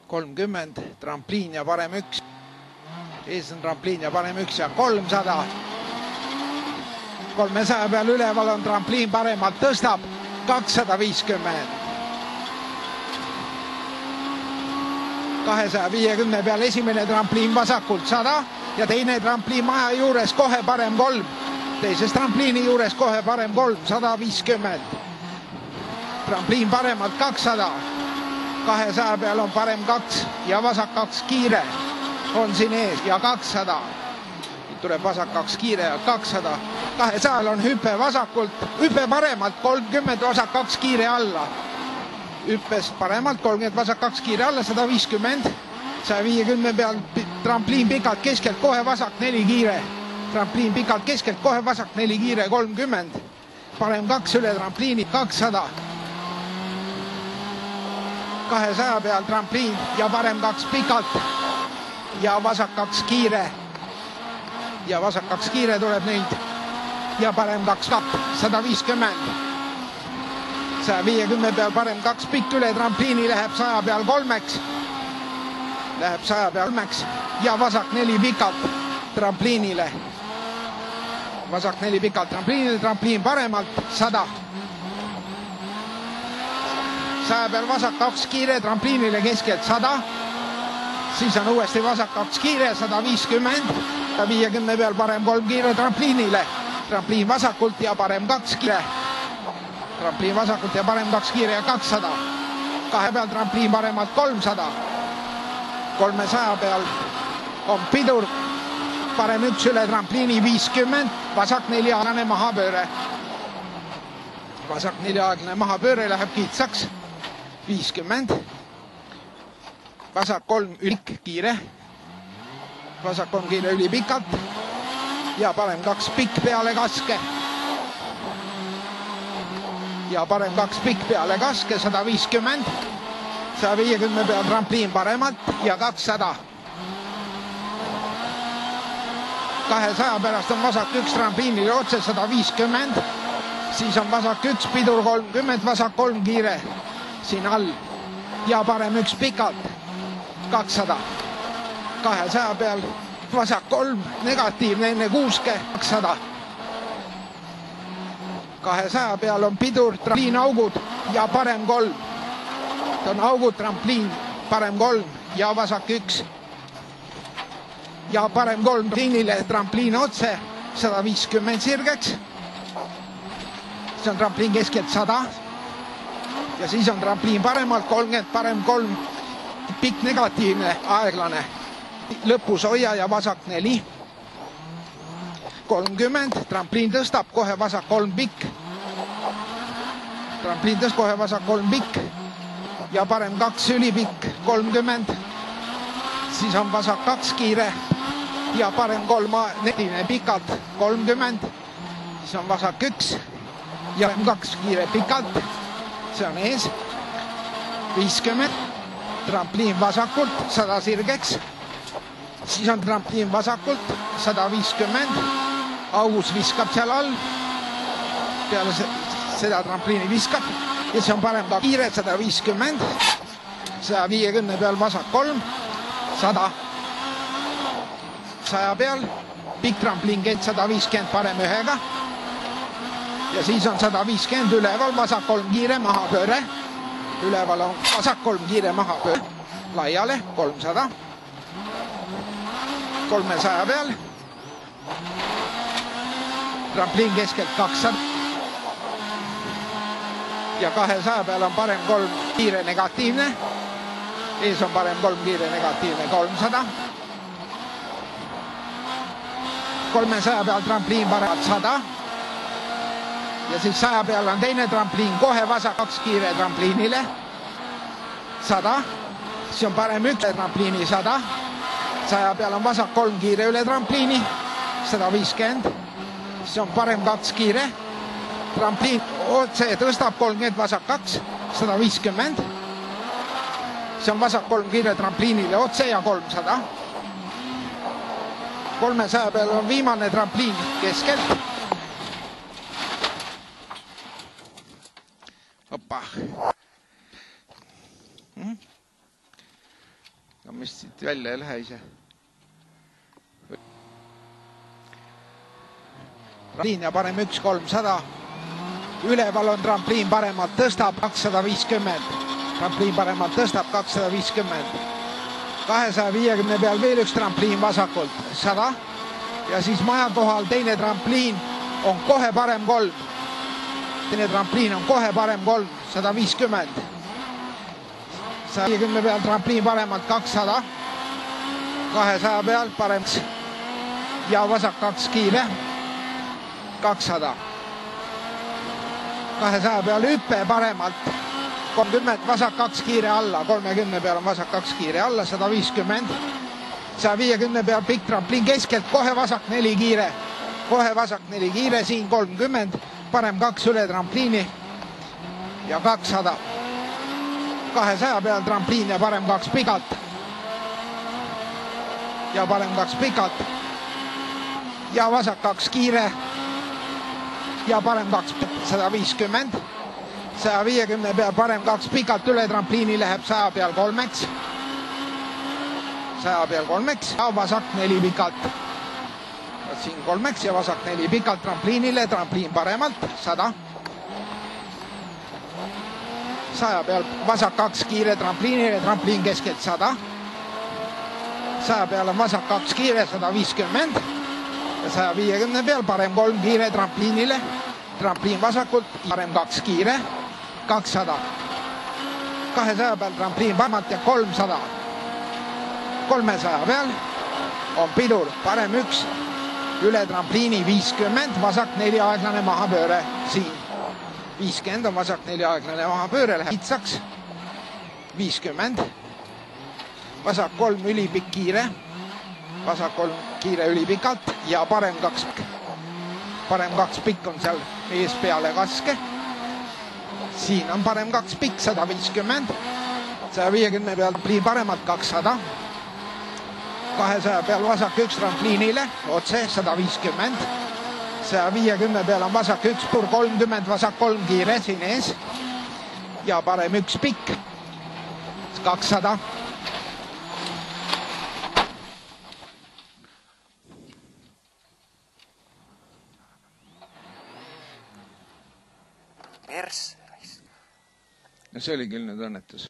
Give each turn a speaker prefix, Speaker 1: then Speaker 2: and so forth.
Speaker 1: 30, trampliin ja parem 1. Ees on trampliin ja parem 1 ja 300. 300 peal üleval on trampliin paremalt, tõstab 250. 250 peal esimene trampliin vasakult 100 ja teine trampliin maja juures kohe parem 3. Teises trampliini juures kohe parem 3, 150. Trampliin paremalt 200. 200 peal on parem 2 ja vasak 2 kiire on siin ees ja 200. Nüüd tuleb vasak 2 kiire ja 200. 200 on hüpe vasakult, hüpe paremalt 30, vasak 2 kiire alla. Hüppest paremalt 30, vasak 2 kiire alla, 150. 150 peal trampliin pikalt keskelt, kohe vasak 4 kiire. Trampliin pikalt keskelt, kohe vasak 4 kiire, 30. Parem 2 üle trampliini, 200. 200 peal trampliin ja parem 2 pikalt ja vasak 2 kiire. Ja vasak 2 kiire tuleb nüüd ja parem 2 kapp, 150. 150 peal parem 2 pikk üle trampliini, läheb 100 peal 3-ks. Läheb 100 peal 3-ks ja vasak 4 pikalt trampliinile. Vasak 4 pikalt trampliinile, trampliin paremalt 100. 100 peal vasak 2 kiire trampliinile keskelt 100. Siis on uuesti vasak 2 kiire, 150. 150 peal parem 3 kiire trampliinile. Trampliin vasakult ja parem 2 kiire. Trampliin vasakult ja parem 2 kiire ja 200. 2 peal trampliin paremalt 300. 300 peal on pidur. Parem 1 üle trampliini 50. Vasak 4-aeglane mahapööre. Vasak 4-aeglane mahapööre läheb kitsaks. 50. Vasak 3 ülik kiire. Vasak 3 kiire ülipikalt. Ja parem 2 pikk peale kaske. Ja parem 2 pikk peale kaske, 150. 150 peal trampliin paremalt ja 200. 200 pärast on vasak 1 trampliinile otse 150. Siis on vasak 1 pidur 30, vasak 3 kiire siin all. Ja parem 1 pikalt, 200. 200 peal vasak 3 negatiivne enne kuuske, 200. 200 peal on pidur, trampliin augud ja parem 3. On augud, trampliin, parem 3 ja vasak 1. Ja parem 3 trampliinile, trampliin otse, 150 sirgeks. See on trampliin keskelt 100. Ja siis on trampliin paremalt 30, parem 3, pikk negatiivne, aeglane. Lõpus hoia ja vasak 4. 30, trampliin tõstab, kohe vasak 3 pikk. Trampliin tõstab, kohe vasak 3 pikk. Ja parem 2 ülipikk, 30. Siis on vasak 2 kiire. Ja parem 3 netine pikalt, 30. Siis on vasak 1. Ja 2 kiire pikalt. See on ees. 50. Trampliin vasakult, 100 sirgeks. Siis on trampliin vasakult, 150. Augus viskab seal all. Peale seda trampliini viskab. Ja see on parem ka kiire, 150. 150 peal vasak 3. 100. 100 peal. Pikk trampliin kett 150 parem 1-ga. Ja siis on 150 üleval, vasak 3 kiire mahapööre. Üleval on vasak 3 kiire mahapööre. Laiale, 300. 300 peal. Trampliin keskelt 200. Ja 200 peal on parem 3 kiire negatiivne. Ees on parem 3 kiire negatiivne, 300. 300 peal trampliin paremalt 100. Ja siis 100 peal on teine trampliin, kohe vasak 2 kiire trampliinile. 100. Siis on parem 1 trampliini 100. 100 peal on vasak 3 kiire üle trampliini. 150. Siis on parem 2 kiire. Trampliin otse tõstab 30, vasak 2. 150. Siis on vasak 3 kiire trampliinile otse ja 300. 300 peal on viimane trampliin keskelt. Oppa. mis siit välja ei lähe ise. Trampliin ja parem 1-300. Üleval on trampliin paremalt, tõstab 250. Trampliin paremalt tõstab 250. 250 peal veel üks trampliin vasakult, 100. Ja siis maja kohal teine trampliin on kohe parem 3. Teine trampliin on kohe parem 3, 150. 150 peal trampliin paremalt 200. 200 peal parem ja vasak 2 kiire 200. 200 peal hüppe paremalt 30, vasak 2 kiire alla, 30 peal on vasak 2 kiire alla, 150. 150 peal pikk trampliin keskelt, kohe vasak 4 kiire. Kohe vasak 4 kiire, siin 30, parem 2 üle trampliini ja 200. 200 peal trampliin ja parem 2 pikalt. Ja parem 2 pikalt. Ja vasak 2 kiire. Ja parem 2, 150. 150 peal parem 2 pikalt üle trampliini läheb 100 peal 3-ks. 100 peal 3-ks ja vasak 4 pikalt. Siin 3-ks ja vasak 4 pikalt trampliinile, trampliin paremalt 100. 100 peal vasak 2 kiire trampliinile, trampliin keskelt 100. 100 peal on vasak 2 kiire, 150. Ja 150 peal parem 3 kiire trampliinile, trampliin vasakult, parem 2 kiire, 200. 200 peal trampliin paremalt ja 300. 300 peal on pidur, parem 1 üle trampliini 50, vasak 4 aeglane mahapööre siin. 50 on vasak 4 aeglane mahapööre, läheb kitsaks. 50. Vasak 3 ülipikk kiire. Vasak 3 kiire ülipikalt ja parem 2 pikk. Parem 2 pikk on seal ees peale kaske. Siin on parem 2 pikk, 150. 150 peal trampliin paremalt 200. 200 peal vasak 1 trampliinile, otse 150. 150 peal on vasak 1 pur 30, vasak 3 kiire siin ees. Ja parem 1 pikk, 200.
Speaker 2: Pers.
Speaker 1: Ja see oli küll nüüd õnnetus.